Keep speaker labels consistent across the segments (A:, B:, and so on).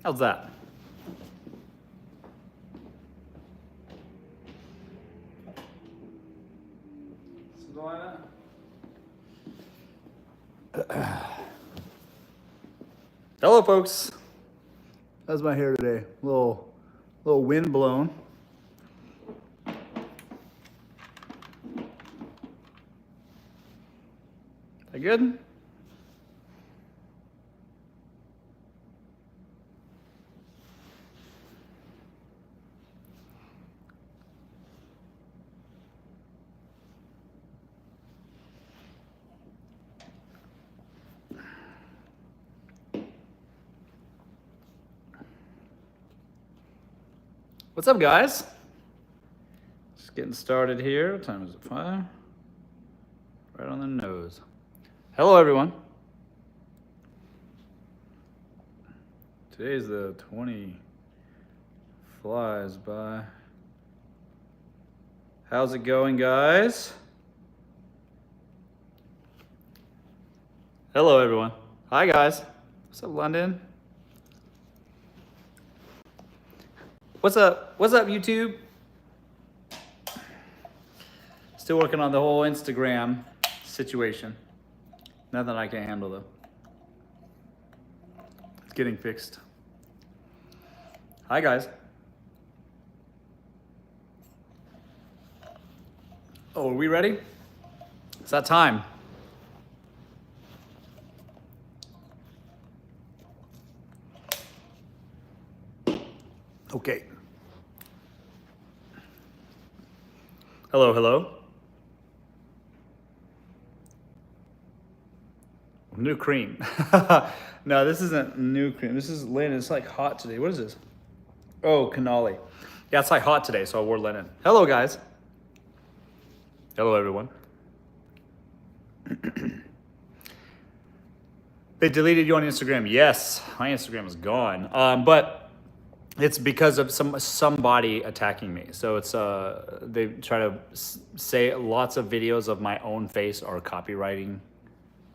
A: How's that? Something like that? Hello, folks. How's my hair today? A little wind blown. That good? What's up, guys? Just getting started here. What time is it? 5? Right on the nose. Hello, everyone. Today's the 20. Flies by. How's it going, guys? Hello, everyone. Hi, guys. What's up, London? What's up? What's up, YouTube? Still working on the whole Instagram situation. Nothing I can handle, though. It's getting fixed. Hi, guys. Oh, are we ready? It's that time. Okay. Hello, hello. New cream. No, this isn't new cream. This is linen. It's like hot today. What is this? Oh, cannoli. Yeah, it's like hot today, so I wore linen. Hello, guys. Hello, everyone. They deleted you on Instagram. Yes, my Instagram is gone. But it's because of somebody attacking me. So it's they try to say lots of videos of my own face are copywriting,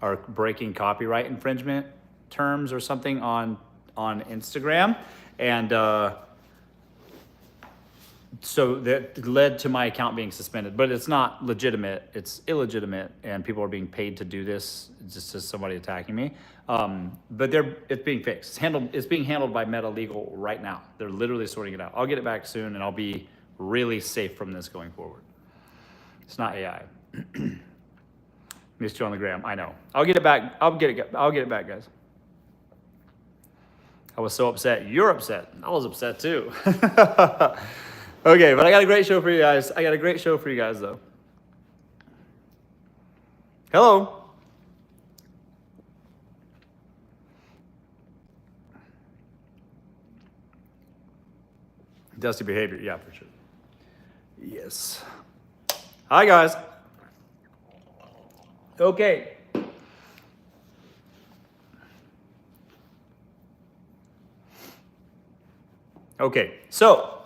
A: are breaking copyright infringement terms or something on Instagram, and so that led to my account being suspended. But it's not legitimate; it's illegitimate, and people are being paid to do this just as somebody attacking me. But it's being fixed. It's being handled by Meta Legal right now. They're literally sorting it out. I'll get it back soon, and I'll be really safe from this going forward. It's not AI. Missed you on the gram. I know. I'll get it back. I'll get it back, guys. I was so upset. You're upset. I was upset too. Okay, but I got a great show for you guys. Though. Hello. Dusty behavior, yeah, for sure. Yes. Hi, guys. Okay. Okay, so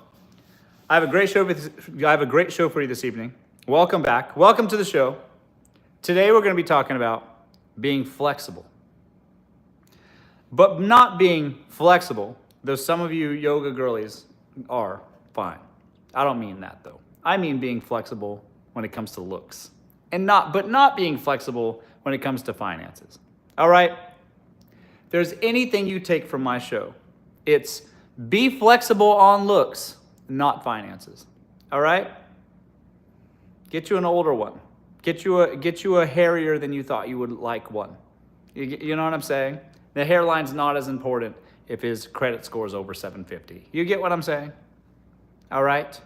A: I have a great show for you this evening. Welcome back. Welcome to the show. Today we're going to be talking about being flexible. But not being flexible, though some of you yoga girlies are fine. I don't mean that though. I mean being flexible when it comes to looks, and not being flexible when it comes to finances. All right? If there's anything you take from my show, it's be flexible on looks, not finances. All right? Get you an older one. Get you a hairier than you thought you would like one. You know what I'm saying? The hairline's not as important if his credit score is over 750. You get what I'm saying? All right?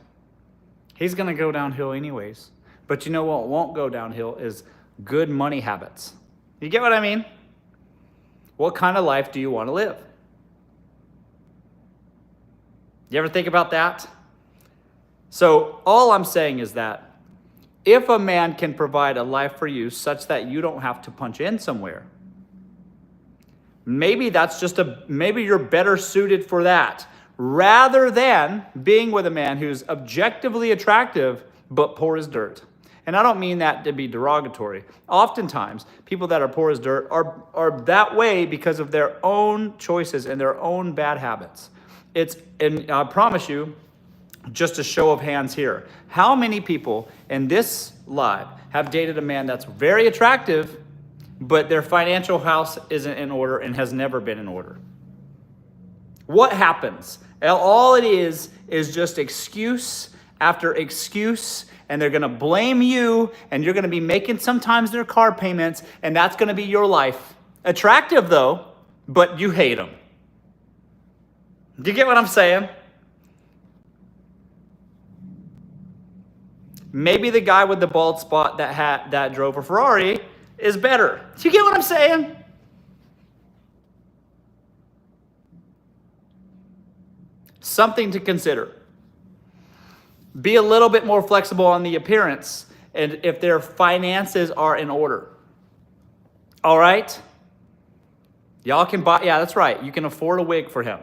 A: He's going to go downhill anyways. But you know what won't go downhill is good money habits. You get what I mean? What kind of life do you want to live? You ever think about that? So all I'm saying is that if a man can provide a life for you such that you don't have to punch in somewhere, maybe you're better suited for that rather than being with a man who's objectively attractive but poor as dirt. And I don't mean that to be derogatory. Oftentimes, people that are poor as dirt are that way because of their own choices and their own bad habits. And I promise you, just a show of hands here. How many people in this live have dated a man that's very attractive, but their financial house isn't in order and has never been in order? What happens? All it is just excuse after excuse, and they're gonna blame you, and you're gonna be making sometimes their car payments, and that's gonna be your life. Attractive though, but you hate them. Do you get what I'm saying? Maybe the guy with the bald spot that drove a Ferrari is better. Do you get what I'm saying? Something to consider. Be a little bit more flexible on the appearance and if their finances are in order. All right? Y'all can buy, yeah, that's right. You can afford a wig for him.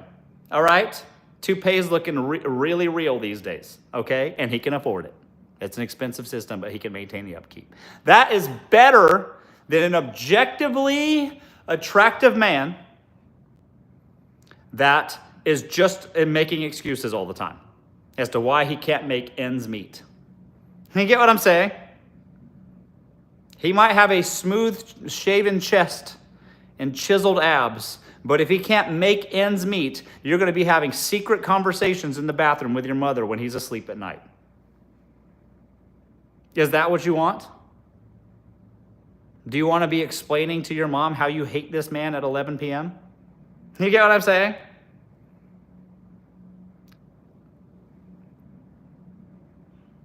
A: All right? Toupee's looking really real these days, okay? And he can afford it. It's an expensive system, but he can maintain the upkeep. That is better than an objectively attractive man that is just making excuses all the time as to why he can't make ends meet. You get what I'm saying? He might have a smooth shaven chest and chiseled abs, but if he can't make ends meet, you're going to be having secret conversations in the bathroom with your mother when he's asleep at night. Is that what you want? Do you want to be explaining to your mom how you hate this man at 11 p.m.? You get what I'm saying?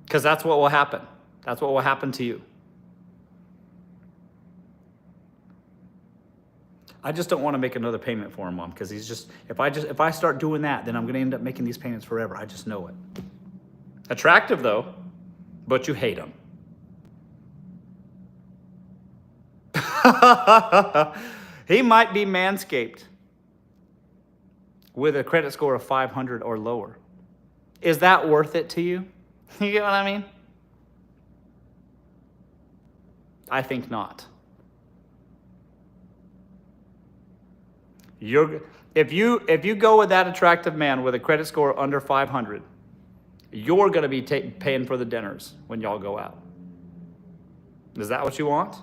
A: Because that's what will happen. That's what will happen to you. I just don't want to make another payment for him, Mom, because he's just, if I start doing that, then I'm going to end up making these payments forever. I just know it. Attractive though, but you hate him. He might be manscaped with a credit score of 500 or lower. Is that worth it to you? You get what I mean? I think not. If you go with that attractive man with a credit score under 500, you're going to be paying for the dinners when y'all go out. Is that what you want?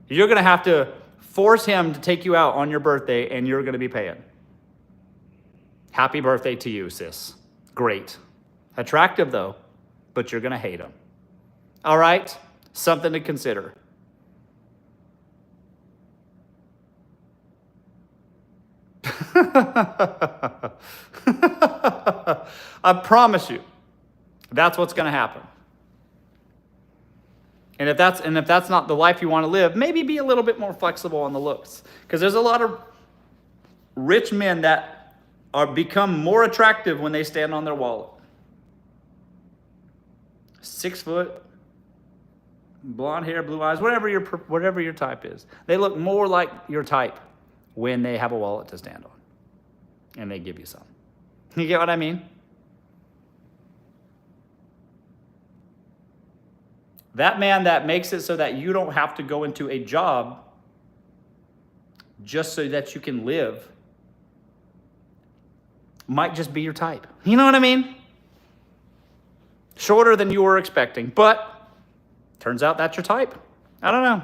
A: You're going to have to force him to take you out on your birthday, and you're going to be paying. Happy birthday to you, sis. Great. Attractive, though, but you're going to hate him. All right? Something to consider. I promise you, that's what's going to happen. And if that's not the life you want to live, maybe be a little bit more flexible on the looks. Because there's a lot of rich men that become more attractive when they stand on their wallet. 6 foot, blonde hair, blue eyes, whatever your type is. They look more like your type when they have a wallet to stand on. And they give you some. You get what I mean? That man that makes it so that you don't have to go into a job just so that you can live might just be your type. You know what I mean? Shorter than you were expecting, but turns out that's your type. I don't know.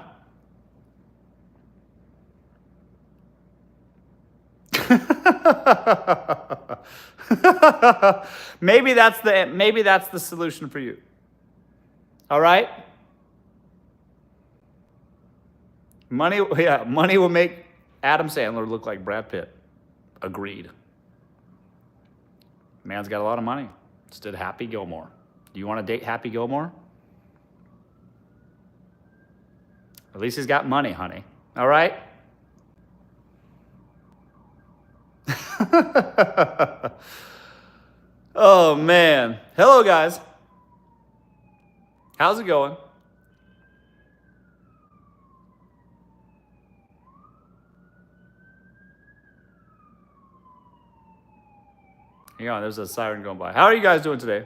A: Maybe that's the solution for you. All right? Money will make Adam Sandler look like Brad Pitt. Agreed. Man's got a lot of money. Instead of Happy Gilmore. Do you want to date Happy Gilmore? At least he's got money, honey. All right? Oh, man. Hello, guys. How's it going? Hang on, there's a siren going by. How are you guys doing today?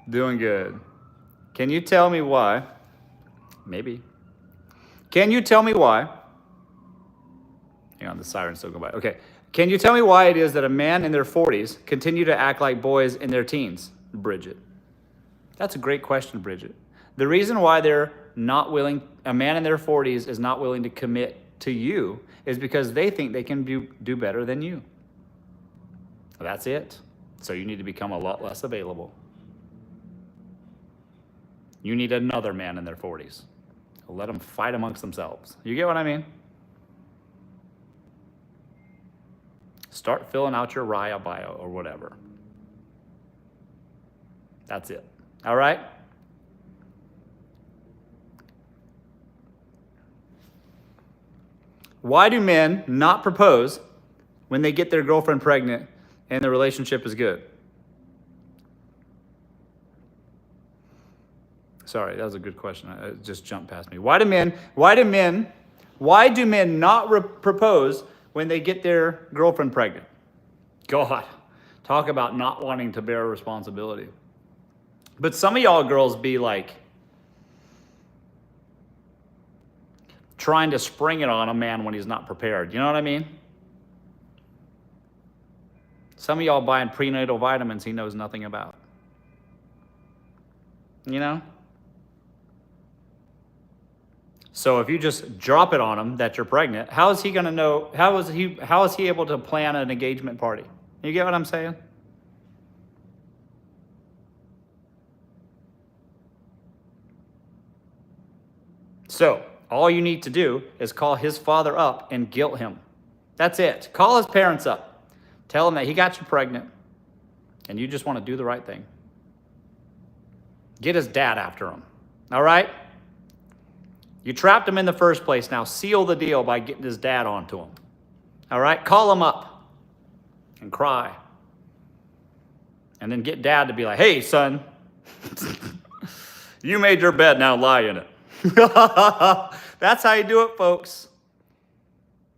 A: Doing good. Can you tell me why? Maybe. Can you tell me why? Hang on, the siren's still going by. Okay. Can you tell me why it is that a man in their 40s continue to act like boys in their teens? Bridget. That's a great question, Bridget. The reason why they're not willing, a man in their 40s is not willing to commit to you is because they think they can do better than you. That's it. So you need to become a lot less available. You need another man in their 40s. Let them fight amongst themselves. You get what I mean? Start filling out your Raya bio or whatever. That's it. All right? Why do men not propose when they get their girlfriend pregnant and the relationship is good? Sorry, that was a good question. It just jumped past me. Why do men not propose when they get their girlfriend pregnant? God, talk about not wanting to bear responsibility. But some of y'all girls be like trying to spring it on a man when he's not prepared. You know what I mean? Some of y'all buying prenatal vitamins he knows nothing about. You know? So if you just drop it on him that you're pregnant, how is he going to know? How is he able to plan an engagement party? You get what I'm saying? So all you need to do is call his father up and guilt him. That's it. Call his parents up. Tell him that he got you pregnant and you just want to do the right thing. Get his dad after him. All right? You trapped him in the first place. Now seal the deal by getting his dad onto him. All right? Call him up and cry. And then get dad to be like, hey, son, you made your bed, now lie in it. That's how you do it, folks.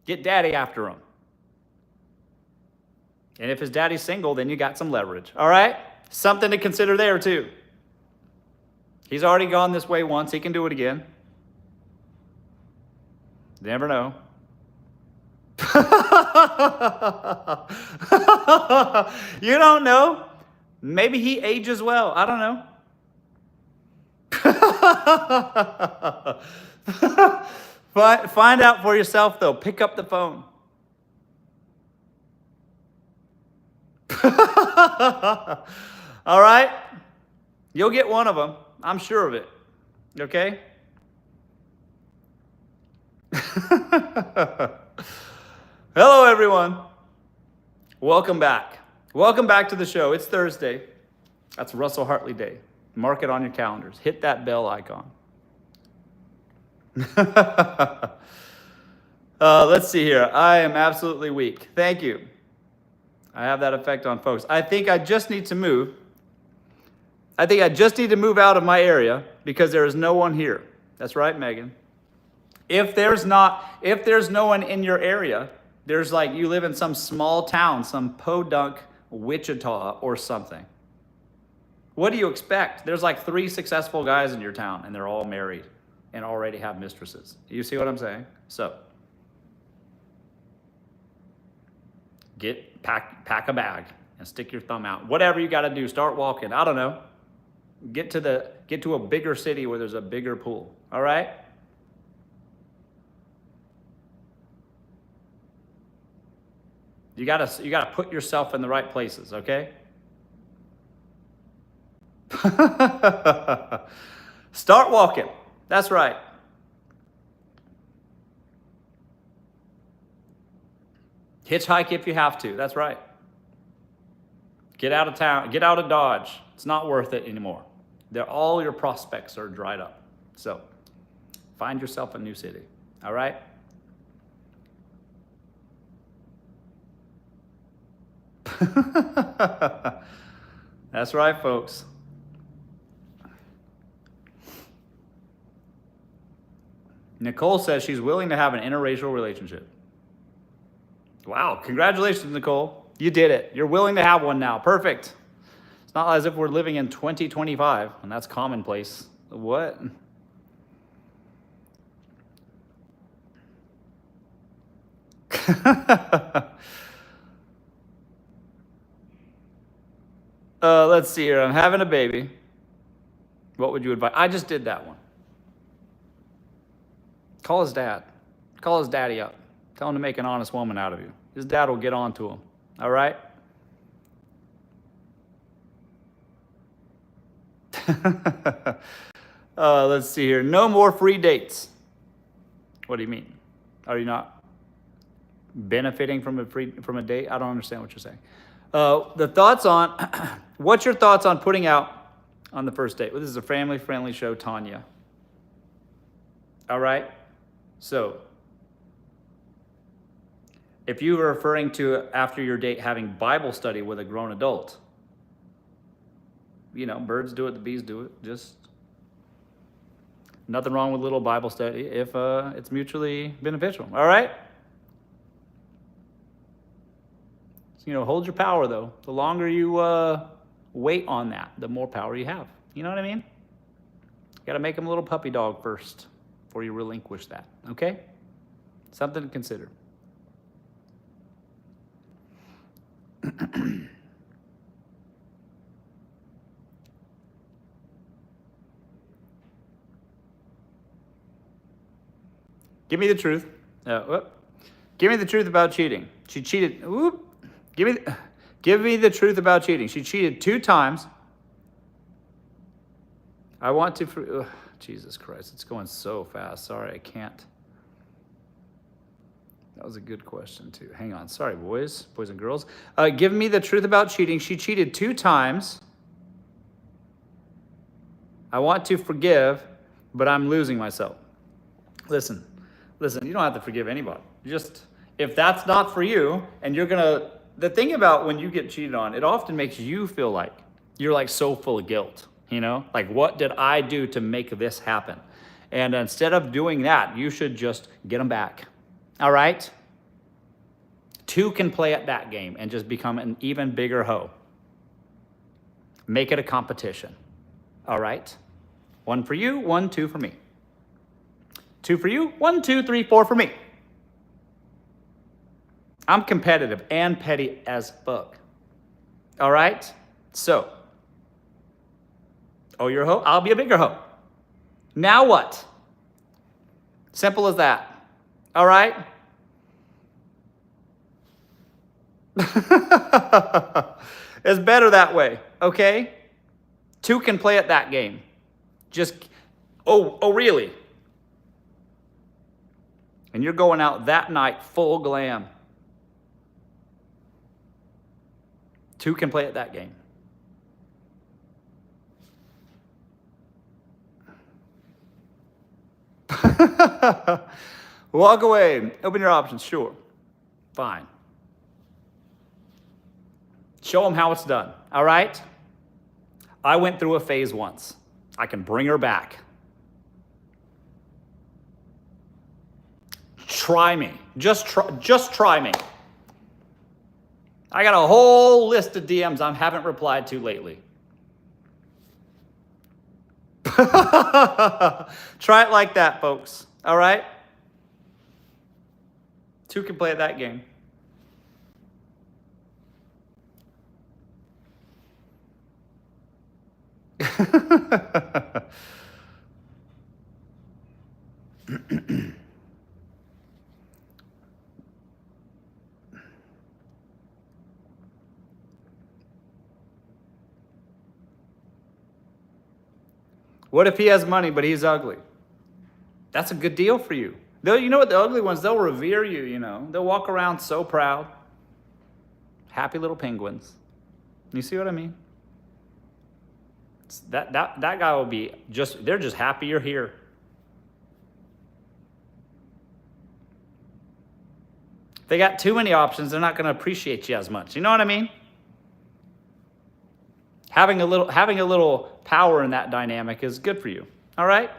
A: Get daddy after him. And if his daddy's single, then you got some leverage. All right? Something to consider there, too. He's already gone this way once. He can do it again. You never know. You don't know. Maybe he ages well. I don't know. Find out for yourself, though. Pick up the phone. All right? You'll get one of them. I'm sure of it. Okay? Hello, everyone. Welcome back. Welcome back to the show. It's Thursday. That's Russell Hartley Day. Mark it on your calendars. Hit that bell icon. Let's see here. I am absolutely weak. Thank you. I have that effect on folks. I think I just need to move. I think I just need to move out of my area because there is no one here. That's right, Megan. If there's no one in your area, there's like you live in some small town, some podunk Wichita or something. What do you expect? There's like 3 successful guys in your town and they're all married and already have mistresses. You see what I'm saying? So pack a bag and stick your thumb out. Whatever you got to do, start walking. I don't know. Get to a bigger city where there's a bigger pool. All right? You gotta put yourself in the right places, okay? Start walking. That's right. Hitchhike if you have to. That's right. Get out of town. Get out of Dodge. It's not worth it anymore. All your prospects are dried up. So find yourself a new city. All right? That's right, folks. Nicole says she's willing to have an interracial relationship. Wow, congratulations, Nicole. You did it. You're willing to have one now. Perfect. It's not as if we're living in 2025, and that's commonplace. What? Let's see here. I'm having a baby. What would you advise? I just did that one. Call his dad. Call his daddy up. Tell him to make an honest woman out of you. His dad will get on to him. All right? Let's see here. No more free dates. What do you mean? Are you not benefiting from a date? I don't understand what you're saying. The thoughts on what's your thoughts on putting out on the first date? Well, this is a family-friendly show, Tanya. All right? So, if you were referring to after your date having Bible study with a grown adult, birds do it, the bees do it. Just nothing wrong with little Bible study if it's mutually beneficial. All right? Hold your power, though. The longer you wait on that, the more power you have. You know what I mean? You got to make them a little puppy dog first before you relinquish that. Okay? Something to consider. Give me the truth. Give me the truth about cheating. She cheated. Give me the truth about cheating. She cheated 2 times. I want to. Jesus Christ, it's going so fast. Sorry, I can't. That was a good question, too. Hang on. Sorry, boys and girls. Give me the truth about cheating. She cheated 2 times. I want to forgive, but I'm losing myself. Listen, you don't have to forgive anybody. If that's not for you, and the thing about when you get cheated on, it often makes you feel like you're like so full of guilt, Like, what did I do to make this happen? And instead of doing that, you should just get them back. All right? 2 can play at that game and just become an even bigger hoe. Make it a competition. All right? 1 for you, 1, 2 for me. 2 for you, 1, 2, 3, 4 for me. I'm competitive and petty as fuck. All right? So, you're a hoe? I'll be a bigger hoe. Now what? Simple as that. All right? It's better that way, okay? 2 can play at that game. Really? And you're going out that night full glam. 2 can play at that game. Walk away. Open your options. Sure. Fine. Show them how it's done. All right? I went through a phase once. I can bring her back. Try me. Just try me. I got a whole list of DMs I haven't replied to lately. Try it like that, folks. All right? 2 can play at that game. What if he has money, but he's ugly? That's a good deal for you. You know what? The ugly ones, they'll revere you, They'll walk around so proud. Happy little penguins. You see what I mean? That guy will be they're just happy you're here. If they got too many options, they're not going to appreciate you as much. You know what I mean? Having a little power in that dynamic is good for you. All right?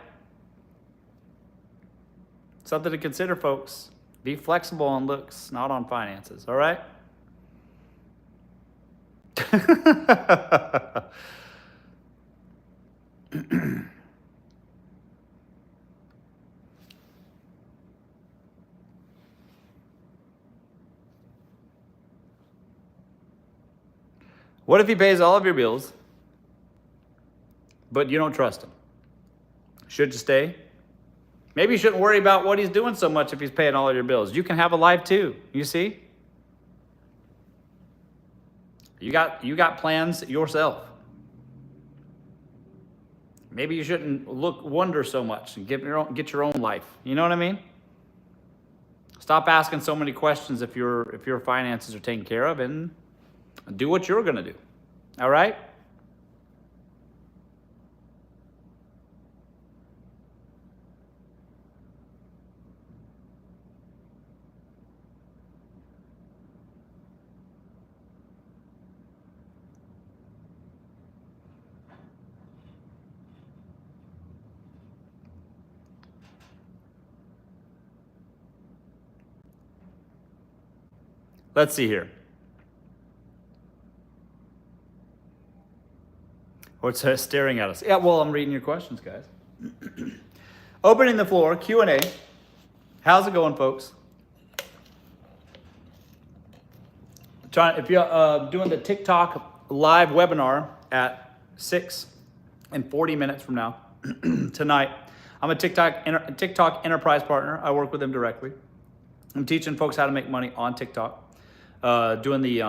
A: Something to consider, folks. Be flexible on looks, not on finances. All right? What if he pays all of your bills, but you don't trust him? Should you stay? Maybe you shouldn't worry about what he's doing so much if he's paying all of your bills. You can have a life too, you see? You got plans yourself. Maybe you shouldn't wonder so much and get your own life. You know what I mean? Stop asking so many questions if your finances are taken care of, and do what you're gonna do. All right? Let's see here. What's staring at us? Yeah, well, I'm reading your questions, guys. Opening the floor, Q&A. How's it going, folks? If you're doing the TikTok live webinar at 6:40 from now, tonight, I'm a TikTok enterprise partner. I work with them directly. I'm teaching folks how to make money on TikTok, doing the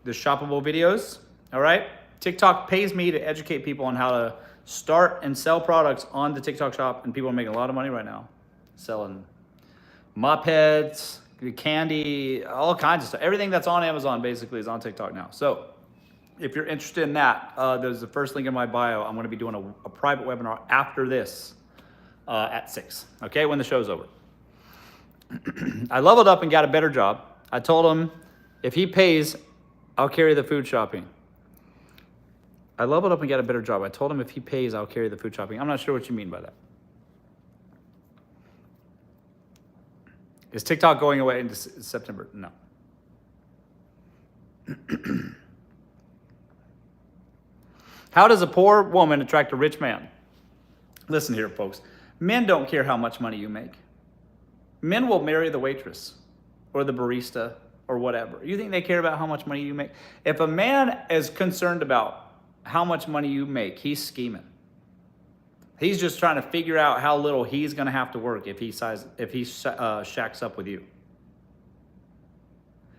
A: shoppable videos. All right, TikTok pays me to educate people on how to start and sell products on the TikTok shop, and people are making a lot of money right now, selling mop heads, candy, all kinds of stuff. Everything that's on Amazon basically is on TikTok now. So if you're interested in that, there's the first link in my bio. I'm going to be doing a private webinar after this at 6, okay, when the show's over. I leveled up and got a better job. I told him if he pays, I'll carry the food shopping. I leveled up and got a better job. I told him if he pays, I'll carry the food shopping. I'm not sure what you mean by that. Is TikTok going away in September? No. How does a poor woman attract a rich man? Listen here, folks. Men don't care how much money you make. Men will marry the waitress or the barista or whatever. You think they care about how much money you make? If a man is concerned about how much money you make, he's scheming. He's just trying to figure out how little he's going to have to work if he shacks up with you.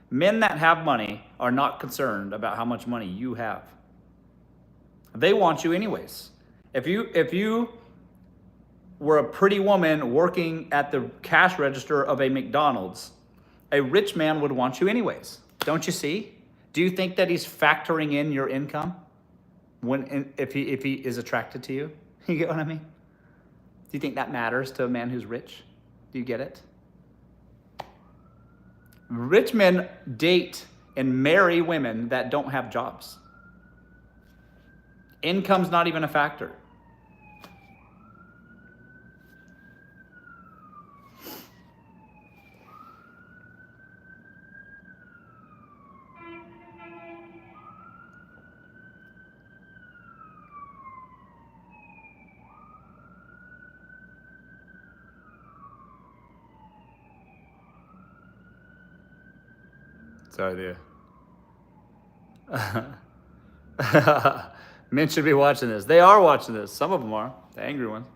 A: Men that have money are not concerned about how much money you have. They want you anyways. If you were a pretty woman working at the cash register of a McDonald's, a rich man would want you anyways. Don't you see? Do you think that he's factoring in your income if he is attracted to you? You get what I mean? Do you think that matters to a man who's rich? Do you get it? Rich men date and marry women that don't have jobs. Income's not even a factor. Sorry, men should be watching this. They are watching this. Some of them are. The angry ones.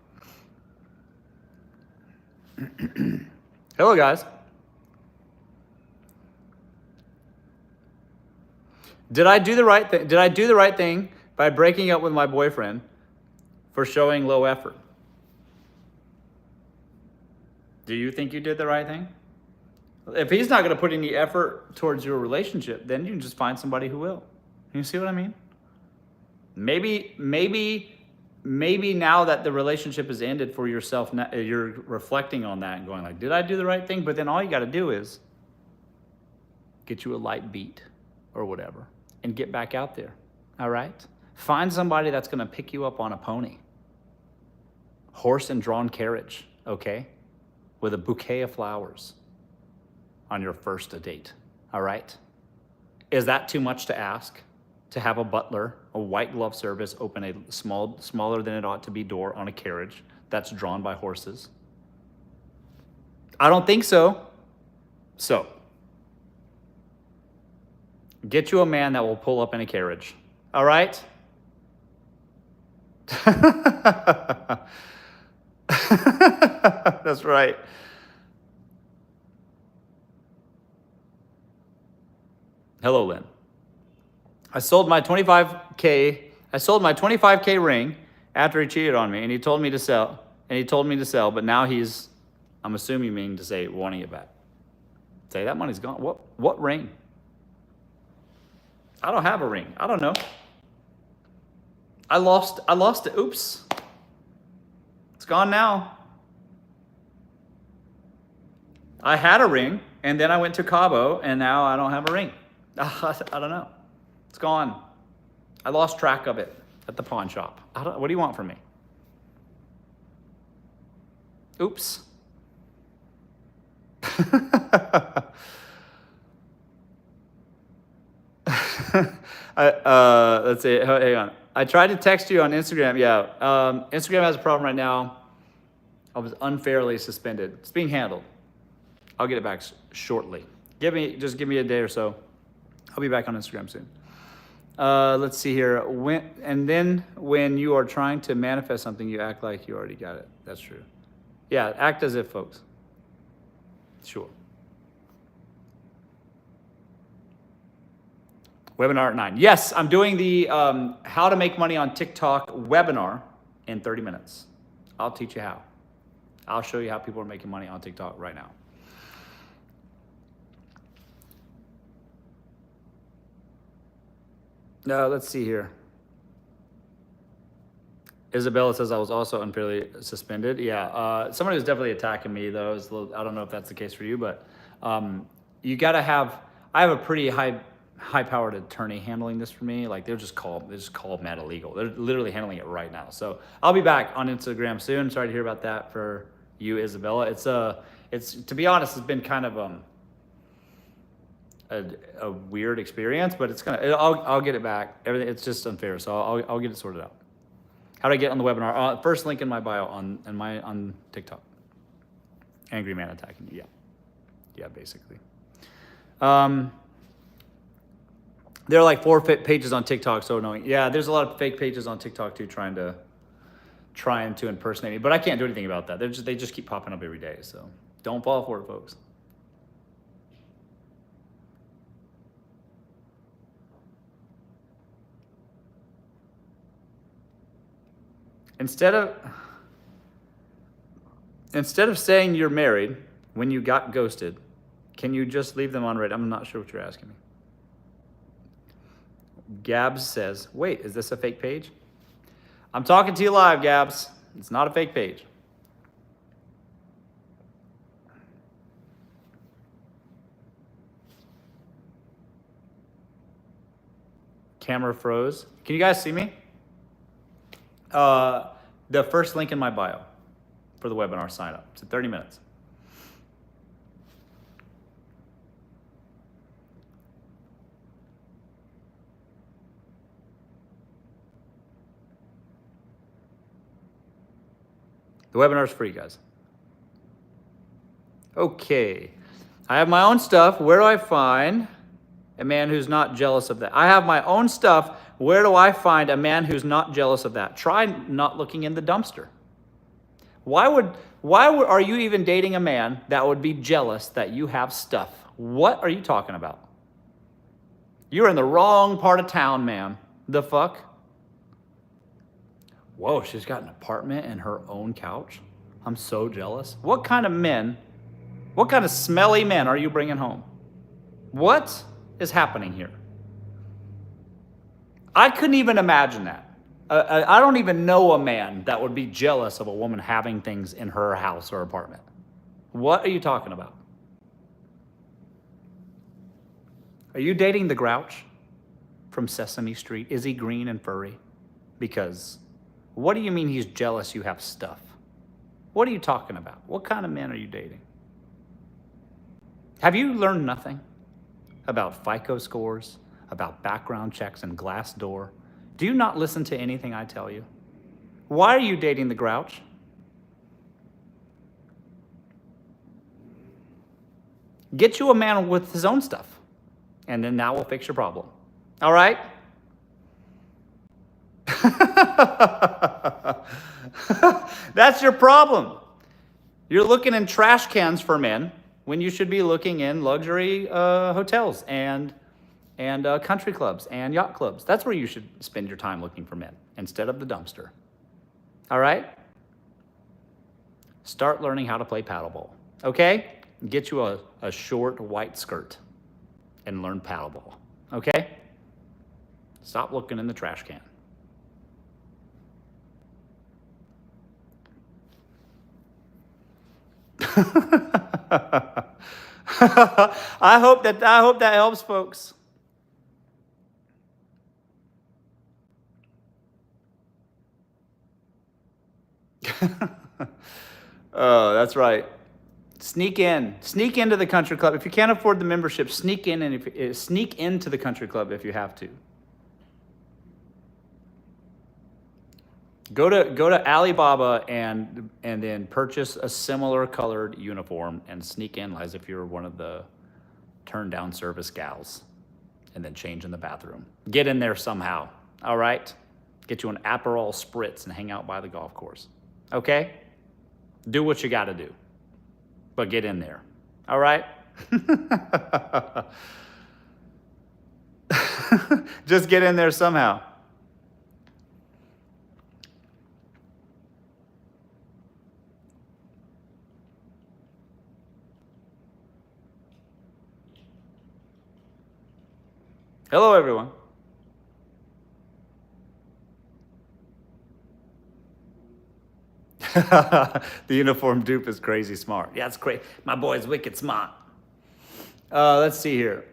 A: Hello, guys. Did I do the right thing? Did I do the right thing by breaking up with my boyfriend for showing low effort? Do you think you did the right thing? If he's not going to put any effort towards your relationship, then you can just find somebody who will. You see what I mean? Maybe now that the relationship has ended for yourself, you're reflecting on that and going like, did I do the right thing? But then all you got to do is get you a light beat or whatever and get back out there. All right? Find somebody that's going to pick you up on a pony. Horse and drawn carriage, okay? With a bouquet of flowers on your first date, all right? Is that too much to ask? to have a butler, a white glove service, open a smaller than it ought to be door on a carriage that's drawn by horses? I don't think so. So, get you a man that will pull up in a carriage. All right? That's right. Hello, Lynn. I sold my 25K ring after he cheated on me, and he told me to sell. But now he's, I'm assuming you mean to say, wanting it back. Say that money's gone. What ring? I don't have a ring. I don't know. I lost it. Oops. It's gone now. I had a ring, and then I went to Cabo, and now I don't have a ring. I don't know. It's gone. I lost track of it at the pawn shop. What do you want from me? Oops. Let's see. Hang on. I tried to text you on Instagram. Yeah. Instagram has a problem right now. I was unfairly suspended. It's being handled. I'll get it back shortly. Just give me a day or so. I'll be back on Instagram soon. Let's see here. When you are trying to manifest something, you act like you already got it. That's true. Yeah, act as if, folks. Sure. Webinar 9. Yes, I'm doing the how to make money on TikTok webinar in 30 minutes. I'll teach you how. I'll show you how people are making money on TikTok right now. Let's see here. Isabella says I was also unfairly suspended. Yeah, somebody was definitely attacking me though. I don't know if that's the case for you, but you gotta have. I have a pretty high-powered attorney handling this for me. Like they just called Matt illegal. They're literally handling it right now. So I'll be back on Instagram soon. Sorry to hear about that for you, Isabella. It's to be honest, it's been kind of a weird experience, but I'll get it back. Everything, it's just unfair, so I'll get it sorted out. How do I get on the webinar? First link in my bio on TikTok. Angry man attacking you. Yeah, basically. There are like 4 pages on TikTok, so annoying. Yeah, there's a lot of fake pages on TikTok too, trying to impersonate me, but I can't do anything about that. They just keep popping up every day, so don't fall for it, folks. Instead of saying you're married when you got ghosted, can you just leave them on read? I'm not sure what you're asking me. Gabs says, wait, is this a fake page? I'm talking to you live, Gabs. It's not a fake page. Camera froze. Can you guys see me? The first link in my bio for the webinar sign up. It's in 30 minutes. The webinar is free, guys. Okay. I have my own stuff. Where do I find a man who's not jealous of that? I have my own stuff. Where do I find a man who's not jealous of that? Try not looking in the dumpster. Why are you even dating a man that would be jealous that you have stuff? What are you talking about? You're in the wrong part of town, ma'am. The fuck? Whoa, she's got an apartment and her own couch. I'm so jealous. What kind of smelly men are you bringing home? What is happening here? I couldn't even imagine that. I don't even know a man that would be jealous of a woman having things in her house or apartment. What are you talking about? Are you dating the Grouch from Sesame Street? Is he green and furry? Because what do you mean he's jealous you have stuff? What are you talking about? What kind of men are you dating? Have you learned nothing about FICO scores, about background checks and Glassdoor? Do you not listen to anything I tell you? Why are you dating the grouch? Get you a man with his own stuff, and then that will fix your problem. All right? That's your problem. You're looking in trash cans for men when you should be looking in luxury hotels and country clubs and yacht clubs. That's where you should spend your time looking for men instead of the dumpster. All right? Start learning how to play paddleball. Okay? Get you a short white skirt and learn paddleball. Okay? Stop looking in the trash can. I hope that helps, folks. Oh, that's right. Sneak into the country club. If you can't afford the membership, sneak into the country club if you have to. Go to Alibaba and then purchase a similar colored uniform and sneak in as if you're one of the turn down service gals, and then change in the bathroom. Get in there somehow. All right? Get you an Aperol spritz and hang out by the golf course. Okay? Do what you got to do. But get in there. All right? Just get in there somehow. Hello, everyone. The uniform dupe is crazy smart. Yeah, it's crazy. My boy's wicked smart. Let's see here.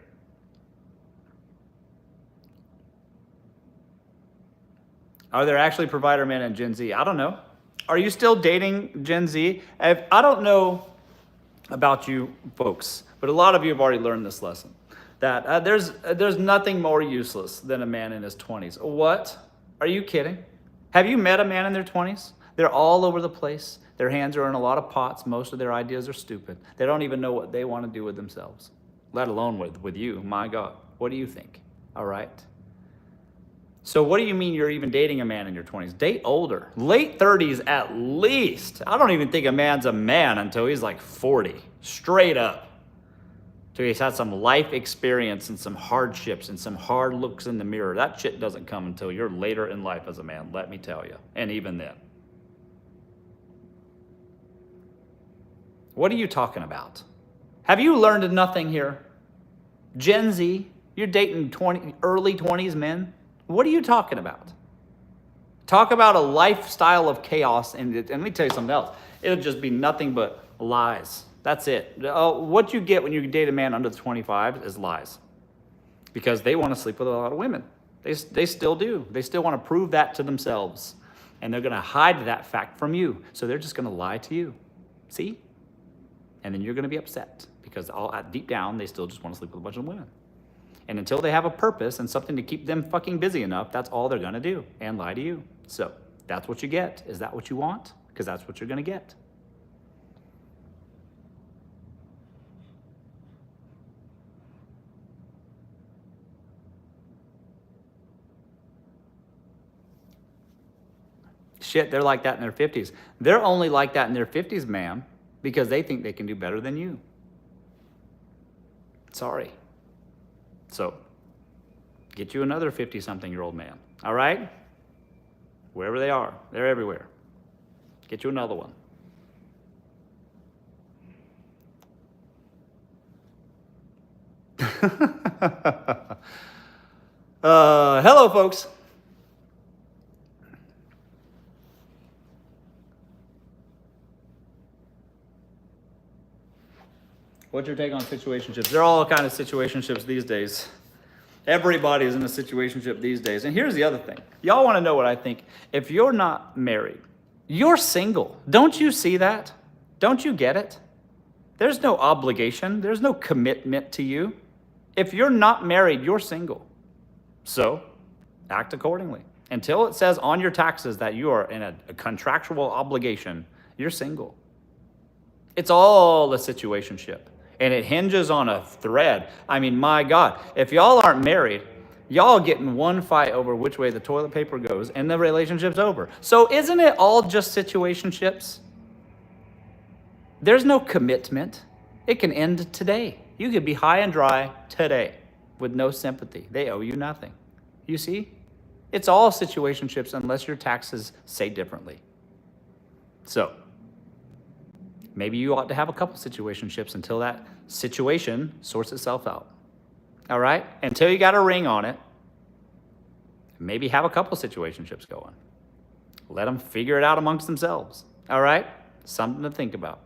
A: Are there actually provider men in Gen Z? I don't know. Are you still dating Gen Z? I don't know about you folks, but a lot of you have already learned this lesson. That there's nothing more useless than a man in his 20s. What? Are you kidding? Have you met a man in their 20s? They're all over the place. Their hands are in a lot of pots. Most of their ideas are stupid. They don't even know what they want to do with themselves, let alone with you. My God, what do you think? All right. So what do you mean you're even dating a man in your 20s? Date older, late 30s at least. I don't even think a man's a man until he's like 40, straight up. Till he's had some life experience and some hardships and some hard looks in the mirror. That shit doesn't come until you're later in life as a man, let me tell you. And even then. What are you talking about? Have you learned nothing here? Gen Z, you're dating early 20s men? What are you talking about? Talk about a lifestyle of chaos, and let me tell you something else. It'll just be nothing but lies. That's it. What you get when you date a man under 25 is lies. Because they want to sleep with a lot of women. They still do. They still want to prove that to themselves. And they're going to hide that fact from you. So they're just going to lie to you. See? And then you're going to be upset. Because deep down, they still just want to sleep with a bunch of women. And until they have a purpose and something to keep them fucking busy enough, that's all they're going to do. And lie to you. So that's what you get. Is that what you want? Because that's what you're going to get. Shit, they're like that in their 50s. They're only like that in their 50s, ma'am, because they think they can do better than you. Sorry. So, get you another 50-something-year-old man, all right? Wherever they are, they're everywhere. Get you another one. Hello, folks. What's your take on situationships? There are all kind of situationships these days. Everybody is in a situationship these days. And here's the other thing. Y'all want to know what I think? If you're not married, you're single. Don't you see that? Don't you get it? There's no obligation. There's no commitment to you. If you're not married, you're single. So act accordingly. Until it says on your taxes that you are in a contractual obligation, you're single. It's all a situationship. And it hinges on a thread. I mean, my God, if y'all aren't married, y'all get in one fight over which way the toilet paper goes and the relationship's over. So isn't it all just situationships? There's no commitment. It can end today. You could be high and dry today with no sympathy. They owe you nothing. You see? It's all situationships unless your taxes say differently. So, maybe you ought to have a couple situationships until that situation sorts itself out. All right? Until you got a ring on it, maybe have a couple situationships going. Let them figure it out amongst themselves. All right? Something to think about.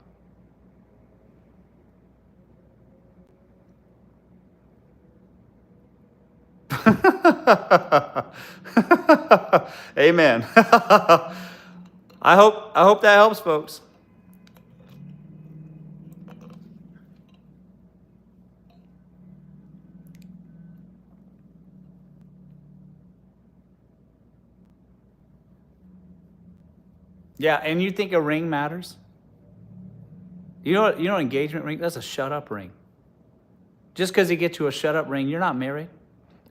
A: Amen. I hope that helps, folks. Yeah, and you think a ring matters? You know engagement ring? That's a shut up ring. Just because you get you a shut up ring, you're not married.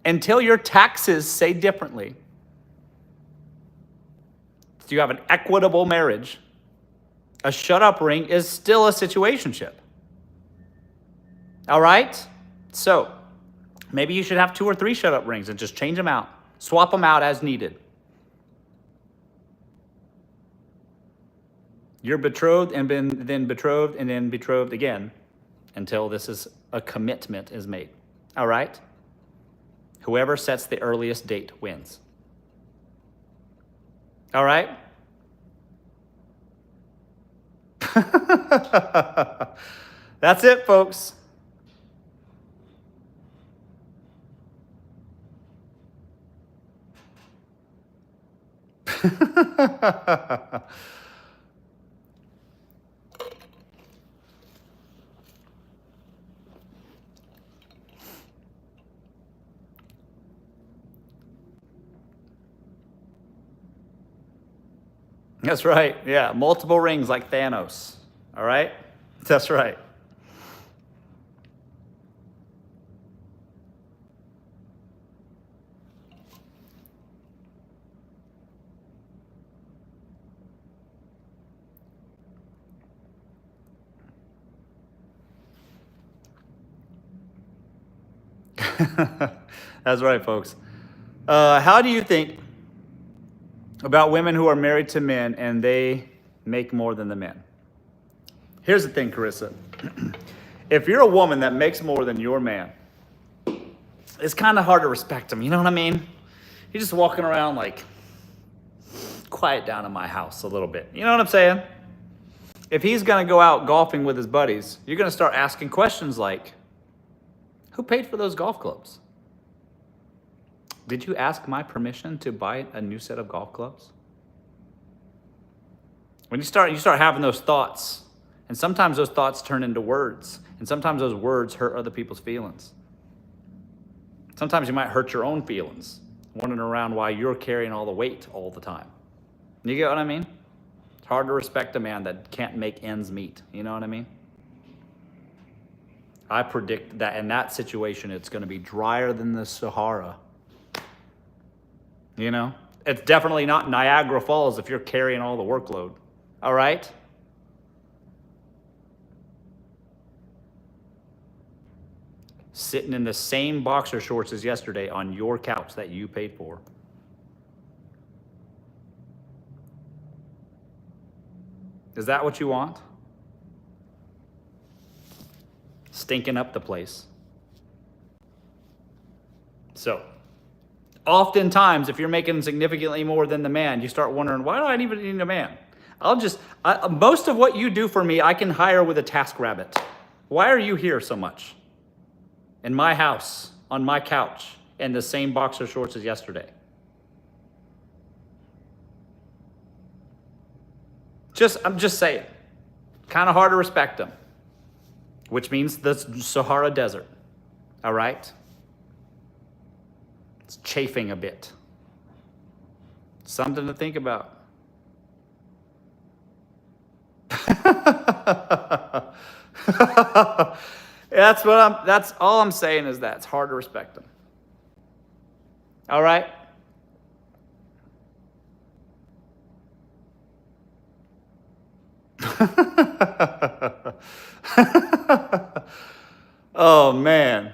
A: Until your taxes say differently. So you have an equitable marriage. A shut up ring is still a situationship. All right? So maybe you should have 2 or 3 shut up rings and just change them out. Swap them out as needed. You're betrothed and then betrothed and then betrothed again until this is a commitment is made. All right? Whoever sets the earliest date wins. All right? That's it, folks. That's right. Yeah, multiple rings like Thanos. All right? That's right. That's right, folks. How do you think about women who are married to men and they make more than the men? Here's the thing, Carissa. If you're a woman that makes more than your man, it's kind of hard to respect him. You know what I mean? You're just walking around like, quiet down in my house a little bit. You know what I'm saying? If he's going to go out golfing with his buddies, you're going to start asking questions like, who paid for those golf clubs? Did you ask my permission to buy a new set of golf clubs? When you start having those thoughts, and sometimes those thoughts turn into words, and sometimes those words hurt other people's feelings. Sometimes you might hurt your own feelings, wondering around why you're carrying all the weight all the time. You get what I mean? It's hard to respect a man that can't make ends meet. You know what I mean? I predict that in that situation, it's going to be drier than the Sahara. You know? It's definitely not Niagara Falls if you're carrying all the workload. All right? Sitting in the same boxer shorts as yesterday on your couch that you paid for. Is that what you want? Stinking up the place. So, oftentimes, if you're making significantly more than the man, you start wondering, why do I even need a man? Most of what you do for me, I can hire with a TaskRabbit. Why are you here so much? In my house, on my couch, in the same boxer shorts as yesterday. I'm just saying. Kind of hard to respect them. Which means the Sahara Desert. All right? It's chafing a bit. Something to think about. That's all I'm saying is that it's hard to respect them. All right? Oh man.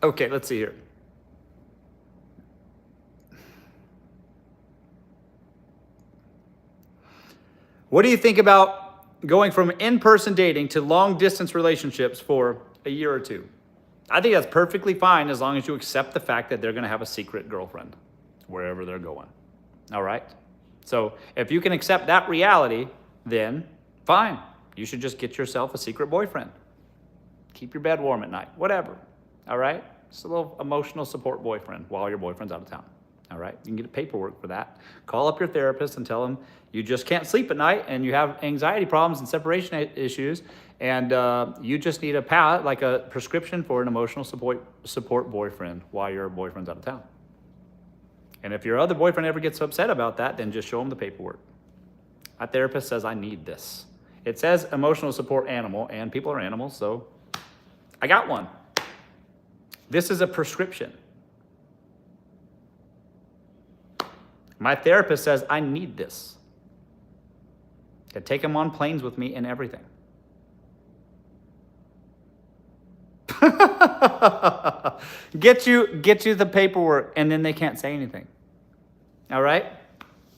A: Okay, let's see here. What do you think about going from in-person dating to long-distance relationships for a year or two? I think that's perfectly fine as long as you accept the fact that they're going to have a secret girlfriend wherever they're going. All right? So if you can accept that reality, then fine. You should just get yourself a secret boyfriend. Keep your bed warm at night, whatever. All right? Just a little emotional support boyfriend while your boyfriend's out of town. All right? You can get paperwork for that. Call up your therapist and tell them you just can't sleep at night and you have anxiety problems and separation issues, and you just need a prescription for an emotional support boyfriend while your boyfriend's out of town. And if your other boyfriend ever gets upset about that, then just show them the paperwork. My therapist says I need this. It says emotional support animal, and people are animals, so I got one. This is a prescription. My therapist says I need this. I take them on planes with me and everything. Get you the paperwork, and then they can't say anything. All right?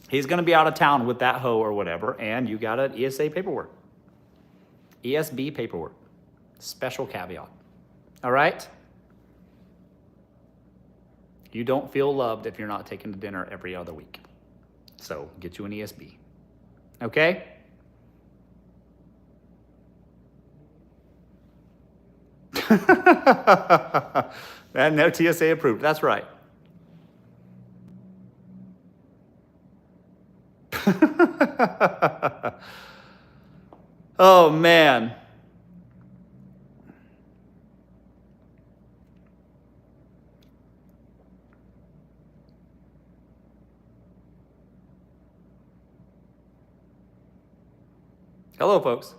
A: He's going to be out of town with that hoe or whatever, and you got an ESA paperwork. ESB paperwork. Special caveat. All right? You don't feel loved if you're not taken to dinner every other week. So get you an ESB. Okay? And no TSA approved. That's right. Oh, man. Hello, folks.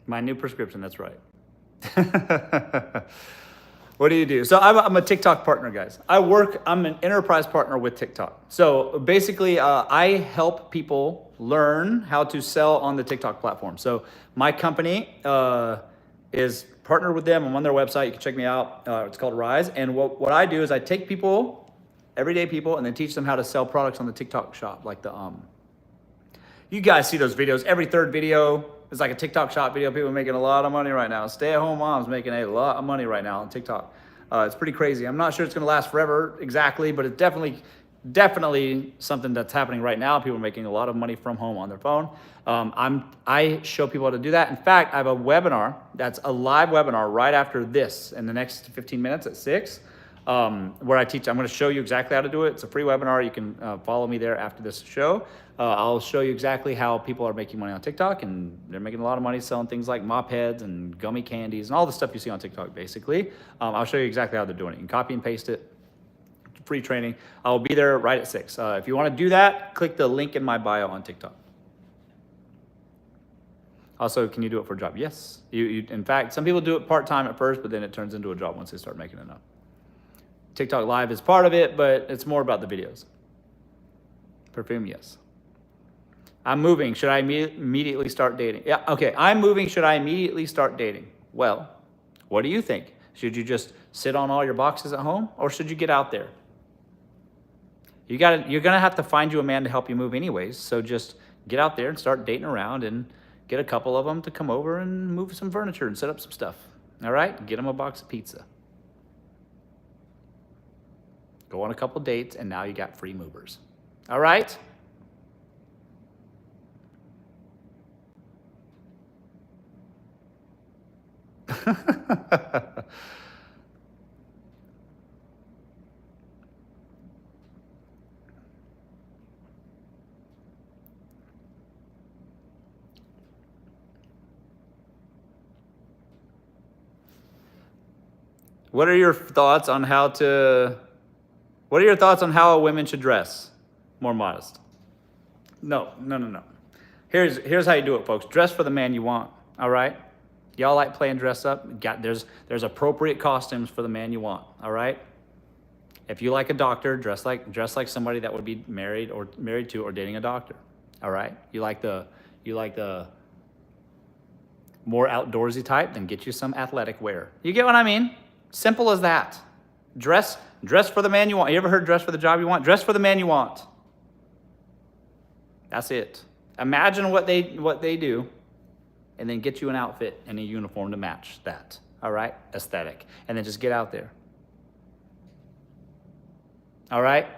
A: My new prescription, that's right. What do you do? So I'm a TikTok partner, guys. I'm an enterprise partner with TikTok. So basically, I help people learn how to sell on the TikTok platform. So my company is partnered with them. I'm on their website. You can check me out. It's called Rise. And what I do is I take people, everyday people, and then teach them how to sell products on the TikTok shop. Like you guys see those videos. Every third video is like a TikTok shop video. People are making a lot of money right now. Stay-at-home moms making a lot of money right now on TikTok. It's pretty crazy. I'm not sure it's going to last forever exactly, but it's definitely something that's happening right now. People are making a lot of money from home on their phone. I show people how to do that. In fact, I have a webinar that's a live webinar right after this in the next 15 minutes at 6, where I teach. I'm going to show you exactly how to do it. It's a free webinar. You can follow me there after this show. I'll show you exactly how people are making money on TikTok, and they're making a lot of money selling things like mop heads and gummy candies and all the stuff you see on TikTok, basically. I'll show you exactly how they're doing it. You can copy and paste it. Free training. I'll be there right at 6. If you want to do that, click the link in my bio on TikTok. Also, can you do it for a job? Yes. In fact, some people do it part-time at first, but then it turns into a job once they start making enough. TikTok Live is part of it, but it's more about the videos. Perfume, yes. I'm moving. Should I immediately start dating? Yeah, okay. I'm moving. Should I immediately start dating? Well, what do you think? Should you just sit on all your boxes at home, or should you get out there? You're gonna have to find you a man to help you move anyways. So just get out there and start dating around and get a couple of them to come over and move some furniture and set up some stuff. All right? Get them a box of pizza. Go on a couple dates, and now you got free movers. All right? What are your thoughts on how a woman should dress? More modest. No. Here's how you do it, folks. Dress for the man you want, all right? Y'all like playing dress up? There's appropriate costumes for the man you want, all right? If you like a doctor, dress like somebody that would be married to or dating a doctor, all right? You like the more outdoorsy type, then get you some athletic wear. You get what I mean? Simple as that. Dress for the man you want. You ever heard dress for the job you want? Dress for the man you want. That's it. Imagine what they do, and then get you an outfit and a uniform to match that. All right? Aesthetic. And then just get out there. All right?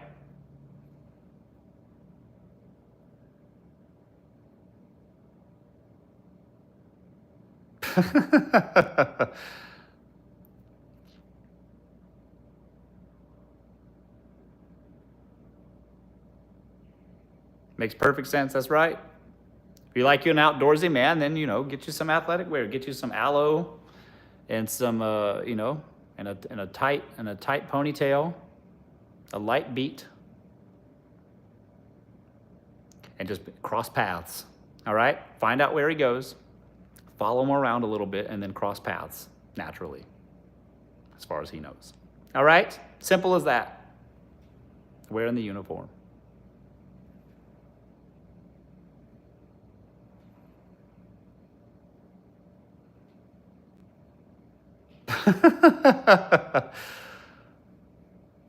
A: Makes perfect sense. That's right. If you like an outdoorsy man, then, get you some athletic wear. Get you some aloe and some, and a tight ponytail, a light beat, and just cross paths. All right? Find out where he goes, follow him around a little bit, and then cross paths naturally, as far as he knows. All right? Simple as that. Wearing the uniform.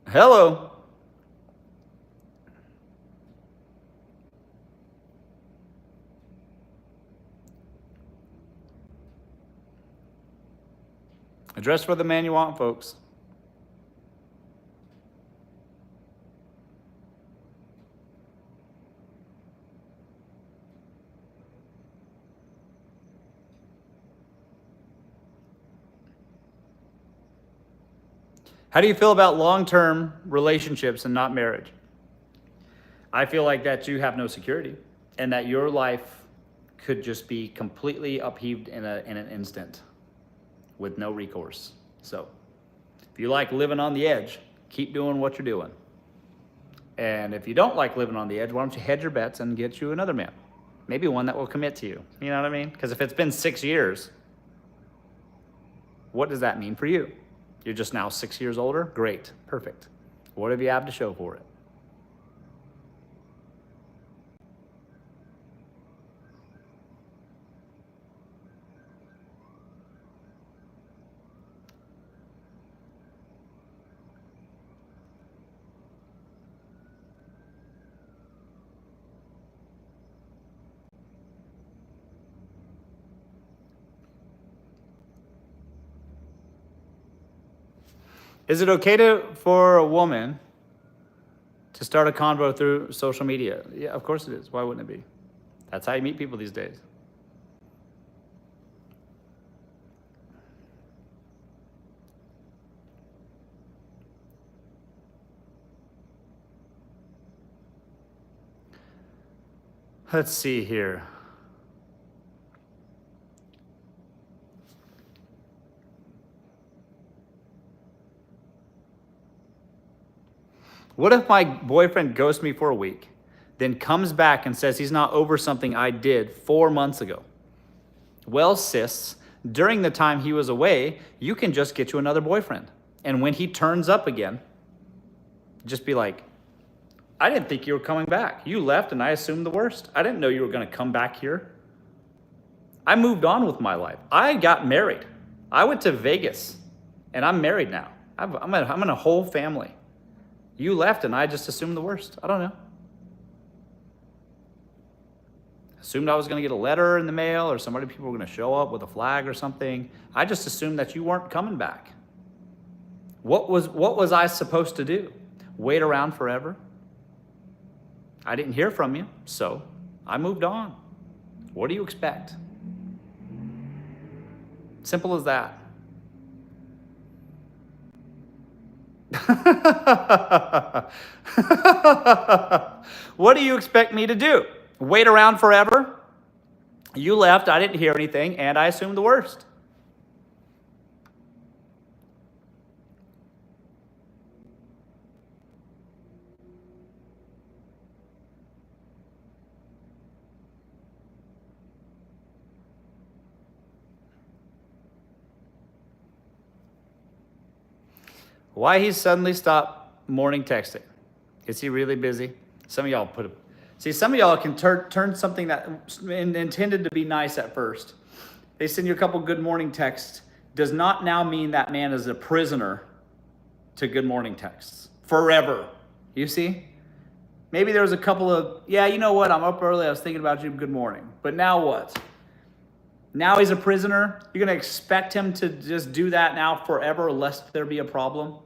A: Hello. Dress for the man you want, folks. How do you feel about long-term relationships and not marriage? I feel like that you have no security and that your life could just be completely upheaved in an instant with no recourse. So if you like living on the edge, keep doing what you're doing. And if you don't like living on the edge, why don't you hedge your bets and get you another man? Maybe one that will commit to you. You know what I mean? Because if it's been 6 years, what does that mean for you? You're just now 6 years older? Great, perfect. What do you have to show for it? Is it okay for a woman to start a convo through social media? Yeah, of course it is. Why wouldn't it be? That's how you meet people these days. Let's see here. What if my boyfriend ghosts me for a week, then comes back and says he's not over something I did 4 months ago? Well, sis, during the time he was away, you can just get you another boyfriend. And when he turns up again, just be like, I didn't think you were coming back. You left and I assumed the worst. I didn't know you were going to come back here. I moved on with my life. I got married. I went to Vegas and I'm married now. I'm in a whole family. You left and I just assumed the worst. I don't know. Assumed I was going to get a letter in the mail or people were going to show up with a flag or something. I just assumed that you weren't coming back. What was I supposed to do? Wait around forever? I didn't hear from you, so I moved on. What do you expect? Simple as that. What do you expect me to do? Wait around forever? You left, I didn't hear anything, and I assumed the worst. Why he suddenly stopped morning texting? Is he really busy? Some of y'all some of y'all can turn something that intended to be nice at first. They send you a couple good morning texts. Does not now mean that man is a prisoner to good morning texts forever. You see? Maybe there was a couple of, yeah, you know what? I'm up early. I was thinking about you. Good morning. But now what? Now he's a prisoner. You're going to expect him to just do that now forever, lest there be a problem?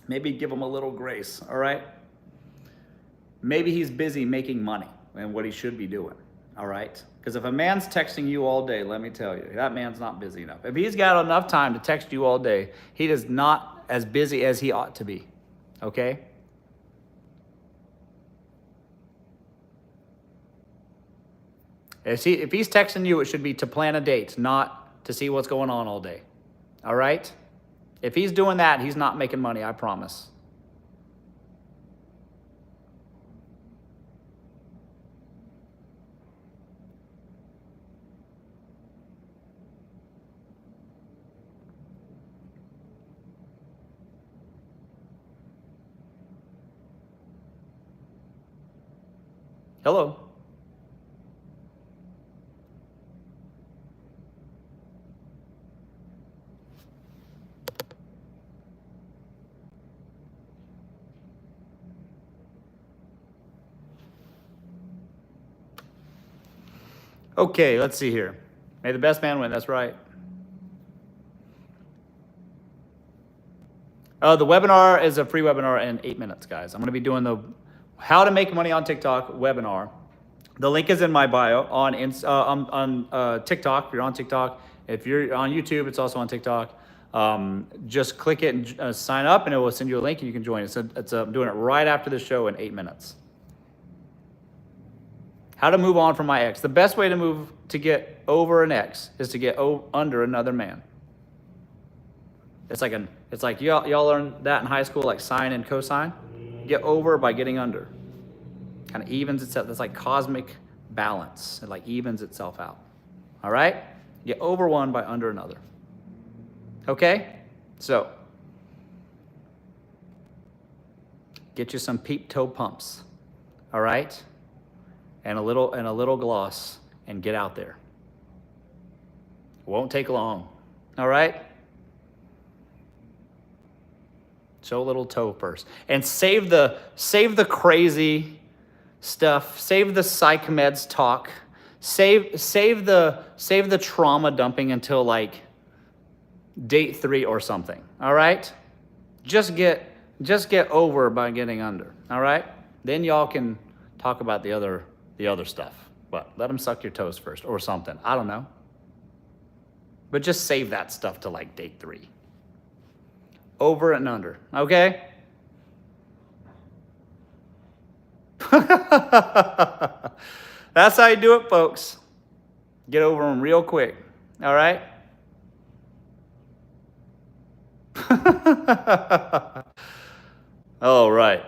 A: Maybe give him a little grace, all right? Maybe he's busy making money and what he should be doing, all right? Because if a man's texting you all day, let me tell you, that man's not busy enough. If he's got enough time to text you all day, he is not as busy as he ought to be, okay? If he's texting you, it should be to plan a date, not to see what's going on all day, all right? If he's doing that, he's not making money, I promise. Hello? Okay, let's see here. May the best man win, that's right. The webinar is a free webinar in 8 minutes, guys. I'm going to be doing the How to Make Money on TikTok webinar. The link is in my bio on TikTok. If you're on TikTok, if you're on YouTube, it's also on TikTok. Just click it and sign up, and it will send you a link, and you can join. I'm doing it right after the show in 8 minutes. How to move on from my ex. The best way to get over an ex is to get under another man. It's like y'all learned that in high school, like sine and cosine. Get over by getting under. Kind of evens itself. It's like cosmic balance. It like evens itself out. All right? Get over one by under another. Okay? So, get you some peep toe pumps. All right? And a little gloss, and get out there. It won't take long. All right? Show a little toe first. And save the crazy stuff. Save the psych meds talk. Save the trauma dumping until like date 3 or something. All right? Just get over by getting under. All right? Then y'all can talk about the other stuff. But let them suck your toes first or something. I don't know. But just save that stuff to like date 3. Over and under. Okay? That's how you do it, folks. Get over them real quick. All right? All right.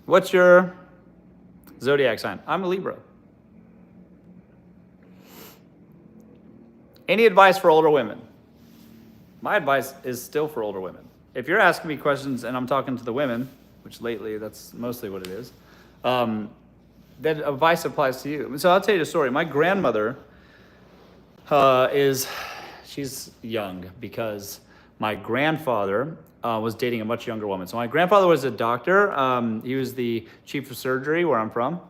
A: What's your zodiac sign? I'm a Libra. Any advice for older women? My advice is still for older women. If you're asking me questions and I'm talking to the women, which lately that's mostly what it is, that advice applies to you. So I'll tell you a story. My grandmother she's young because my grandfather was dating a much younger woman. So my grandfather was a doctor. He was the chief of surgery where I'm from.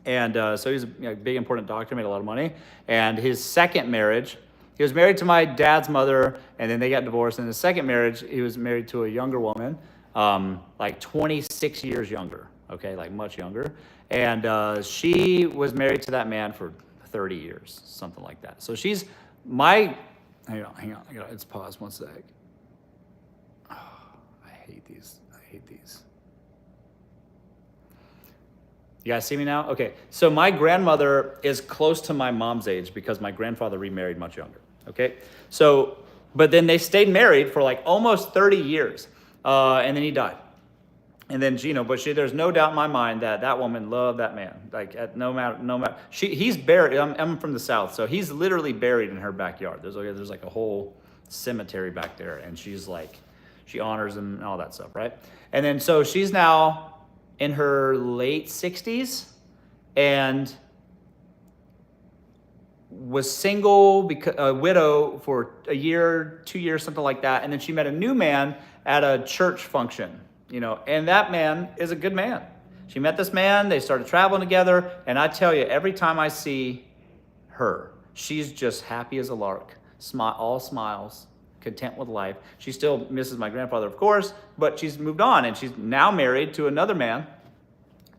A: And so he's a big, important doctor, made a lot of money. And his second marriage, he was married to my dad's mother, and then they got divorced. In his second marriage, he was married to a younger woman, like 26 years younger, okay, like much younger. And she was married to that man for 30 years, something like that. So she's hang on, let's pause one sec. Oh, I hate these. You guys see me now? Okay, so my grandmother is close to my mom's age because my grandfather remarried much younger, okay? So, but then they stayed married for like almost 30 years, and then he died. And then, there's no doubt in my mind that that woman loved that man. Like, no matter, he's buried, I'm from the South, so he's literally buried in her backyard. There's like a whole cemetery back there, and she honors him and all that stuff, right? And then, so she's now in her late 60s and was single, a widow for a year, 2 years, something like that. And then she met a new man at a church function, and that man is a good man. She met this man, they started traveling together. And I tell you, every time I see her, she's just happy as a lark, all smiles, content with life. She still misses my grandfather, of course, but she's moved on, and she's now married to another man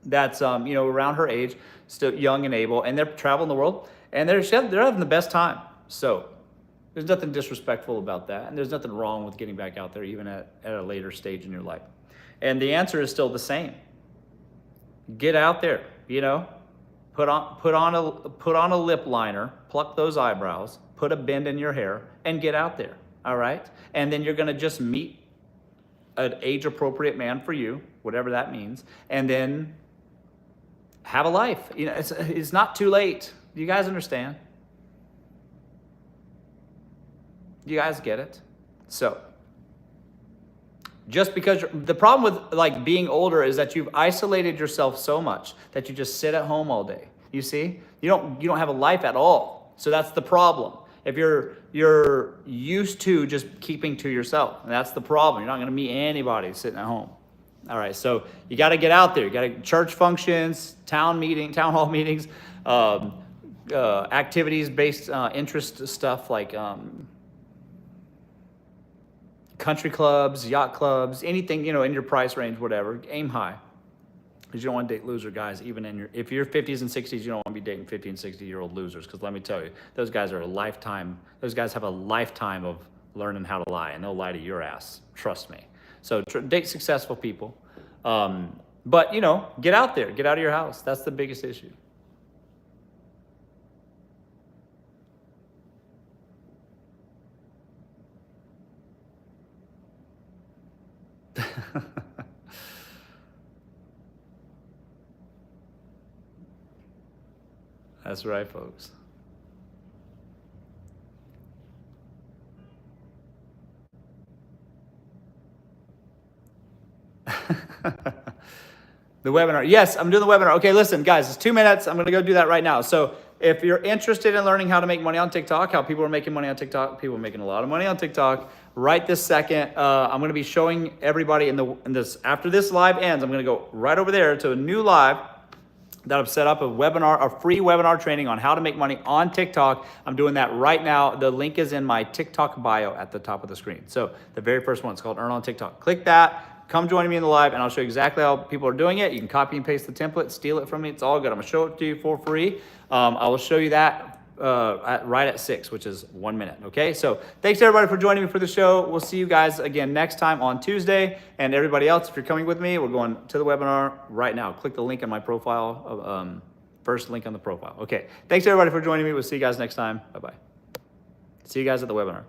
A: that's around her age, still young and able, and they're traveling the world, and they're having the best time. So there's nothing disrespectful about that, and there's nothing wrong with getting back out there, even at a later stage in your life. And the answer is still the same. Get out there, put on a lip liner, pluck those eyebrows, put a bend in your hair, and get out there. All right? And then you're going to just meet an age-appropriate man for you, whatever that means, and then have a life. It's not too late. Do you guys understand? You guys get it? So, just because the problem with being older is that you've isolated yourself so much that you just sit at home all day. You see? You don't have a life at all. So that's the problem. If you're used to just keeping to yourself, and that's the problem. You're not going to meet anybody sitting at home. All right, so you got to get out there. You got to church functions, town hall meetings, activities-based interest stuff like country clubs, yacht clubs, anything in your price range, whatever. Aim high, because you don't want to date loser guys. Even if you're 50s and 60s, you don't want to be dating 50 and 60-year-old losers. Because let me tell you, those guys have a lifetime of learning how to lie, and they'll lie to your ass. Trust me. So date successful people, but get out there, get out of your house. That's the biggest issue. That's right, folks. The webinar. Yes, I'm doing the webinar. Okay, listen, guys, it's 2 minutes. I'm going to go do that right now. So if you're interested in learning how to make money on TikTok, how people are making money on TikTok, people are making a lot of money on TikTok, right this second, I'm going to be showing everybody after this live ends, I'm going to go right over there to a new live that I've set up, a free webinar training on how to make money on TikTok. I'm doing that right now. The link is in my TikTok bio at the top of the screen. So the very first one, it's called Earn on TikTok. Click that. Come join me in the live, and I'll show you exactly how people are doing it. You can copy and paste the template, steal it from me. It's all good. I'm going to show it to you for free. I will show you that right at 6, which is 1 minute. Okay, so thanks everybody for joining me for the show. We'll see you guys again next time on Tuesday. And everybody else, if you're coming with me, we're going to the webinar right now. Click the link in my profile, first link on the profile. Okay, thanks everybody for joining me. We'll see you guys next time. Bye-bye. See you guys at the webinar.